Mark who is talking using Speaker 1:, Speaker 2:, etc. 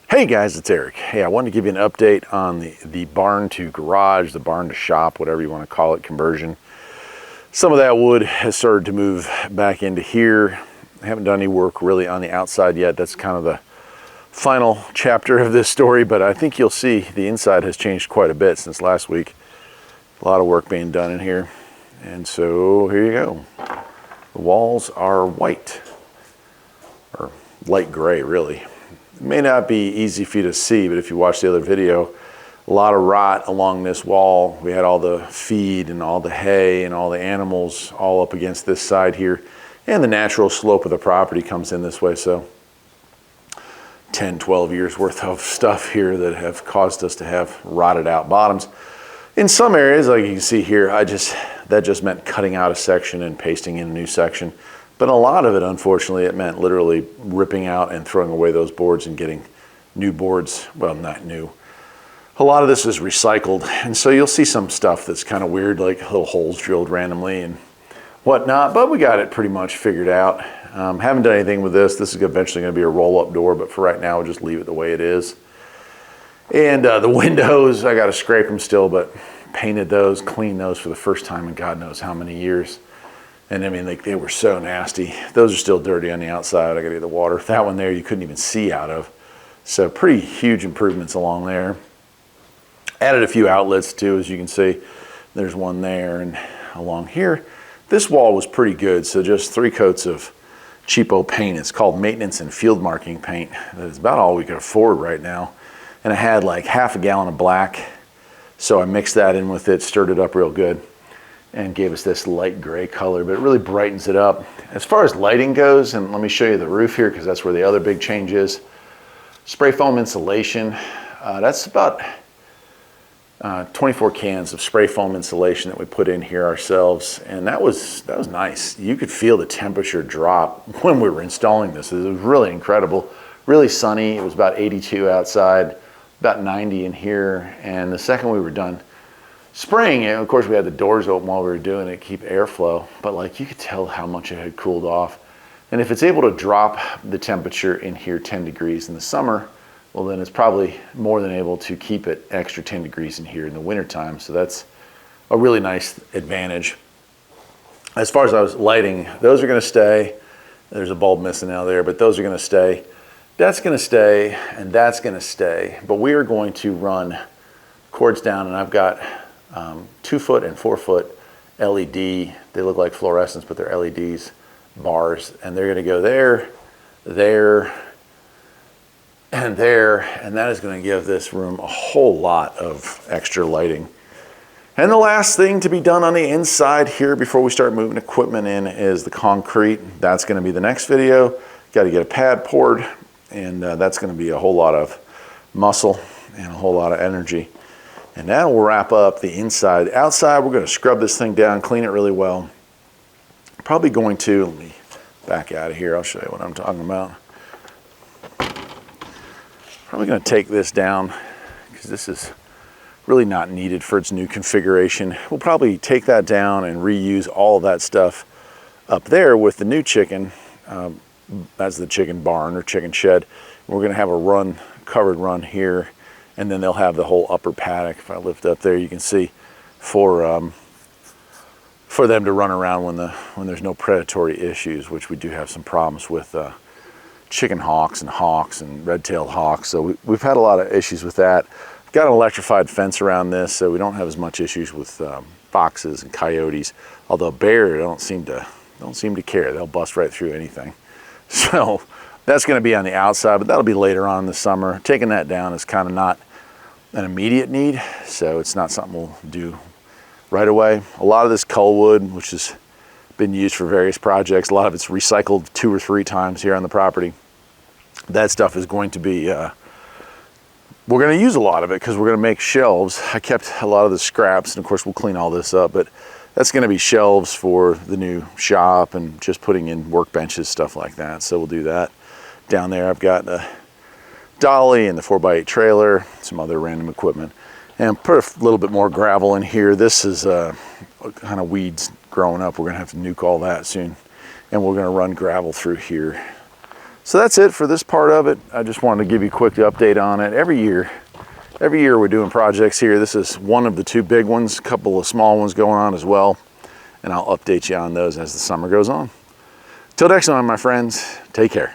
Speaker 1: Hey guys, it's Eric. Hey, I wanted to give you an update on the barn to garage, the barn to shop, whatever you want to call it, conversion. Some of that wood has started to move back into here. I haven't done any work really on the outside yet. That's kind of the final chapter of this story, but I think you'll see the inside has changed quite a bit since last week. A lot of work being done in here. And so here you go. The walls are white, or light gray really. It may not be easy for you to see, but if you watch the other video, a lot of rot along this wall. We had all the feed and all the hay and all the animals all up against this side here. And the natural slope of the property comes in this way. So 10, 12 years worth of stuff here that have caused us to have rotted out bottoms. In some areas, like you can see here, that just meant cutting out a section and pasting in a new section. But a lot of it, unfortunately, it meant literally ripping out and throwing away those boards and getting new boards. Well, not new. A lot of this is recycled. And so you'll see some stuff that's kind of weird, like little holes drilled randomly and whatnot. But we got it pretty much figured out. Haven't done anything with this. This is eventually going to be a roll-up door, but for right now, we'll just leave it the way it is. And the windows, I got to scrape them still, but painted those, cleaned those for the first time in God knows how many years. And I mean, they were so nasty. Those are still dirty on the outside. I gotta get the water. That one there, you couldn't even see out of. So pretty huge improvements along there. Added a few outlets too, as you can see. There's one there and along here. This wall was pretty good. So just 3 coats of cheapo paint. It's called maintenance and field marking paint. That's about all we could afford right now. And I had like half a gallon of black. So I mixed that in with it, stirred it up real good, and gave us this light gray color, but it really brightens it up. As far as lighting goes, and let me show you the roof here because that's where the other big change is. Spray foam insulation, that's about 24 cans of spray foam insulation that we put in here ourselves, and that was nice. You could feel the temperature drop when we were installing this. It was really incredible, really sunny. It was about 82 outside, about 90 in here, and the second we were done spraying it, of course we had the doors open while we were doing it, keep airflow, but like you could tell how much it had cooled off. And if it's able to drop the temperature in here 10 degrees in the summer, well then it's probably more than able to keep it extra 10 degrees in here in the wintertime. So that's a really nice advantage. As far as I was lighting, those are gonna stay. There's a bulb missing out there, but those are gonna stay. That's gonna stay, and that's gonna stay. But we are going to run cords down, and I've got 2-foot and 4-foot LED. They look like fluorescents, but they're LEDs, bars, and they're gonna go there, there, and there, and that is gonna give this room a whole lot of extra lighting. And the last thing to be done on the inside here before we start moving equipment in is the concrete. That's gonna be the next video. Got to get a pad poured, and that's gonna be a whole lot of muscle and a whole lot of energy. And that will wrap up the inside. Outside, we're going to scrub this thing down, clean it really well. Probably going to, let me back out of here, I'll show you what I'm talking about. Probably going to take this down because this is really not needed for its new configuration. We'll probably take that down and reuse all of that stuff up there with the new chicken. That's the chicken barn or chicken shed. We're going to have a covered run here. And then they'll have the whole upper paddock. If I lift up there, you can see for them to run around when there's no predatory issues, which we do have some problems with chicken hawks and red-tailed hawks. So we've had a lot of issues with that. Got an electrified fence around this, so we don't have as much issues with foxes and coyotes. Although bear don't seem to care. They'll bust right through anything. So that's going to be on the outside, but that'll be later on in the summer. Taking that down is kind of not an immediate need, so it's not something we'll do right away. A lot of this cull wood, which has been used for various projects, a lot of it's recycled 2 or 3 times here on the property. That stuff is going to be, we're going to use a lot of it because we're going to make shelves. I kept a lot of the scraps, and of course we'll clean all this up, but that's going to be shelves for the new shop and just putting in workbenches, stuff like that. So we'll do that. Down there I've got the dolly and the 4x8 trailer, some other random equipment, and put a little bit more gravel in here. This is kind of weeds growing up. We're gonna have to nuke all that soon, and we're gonna run gravel through here. So that's it for this part of it. I just wanted to give you a quick update on it. Every year we're doing projects here. This is one of the two big ones, a couple of small ones going on as well. And I'll update you on those as the summer goes on. Till next time, my friends, take care.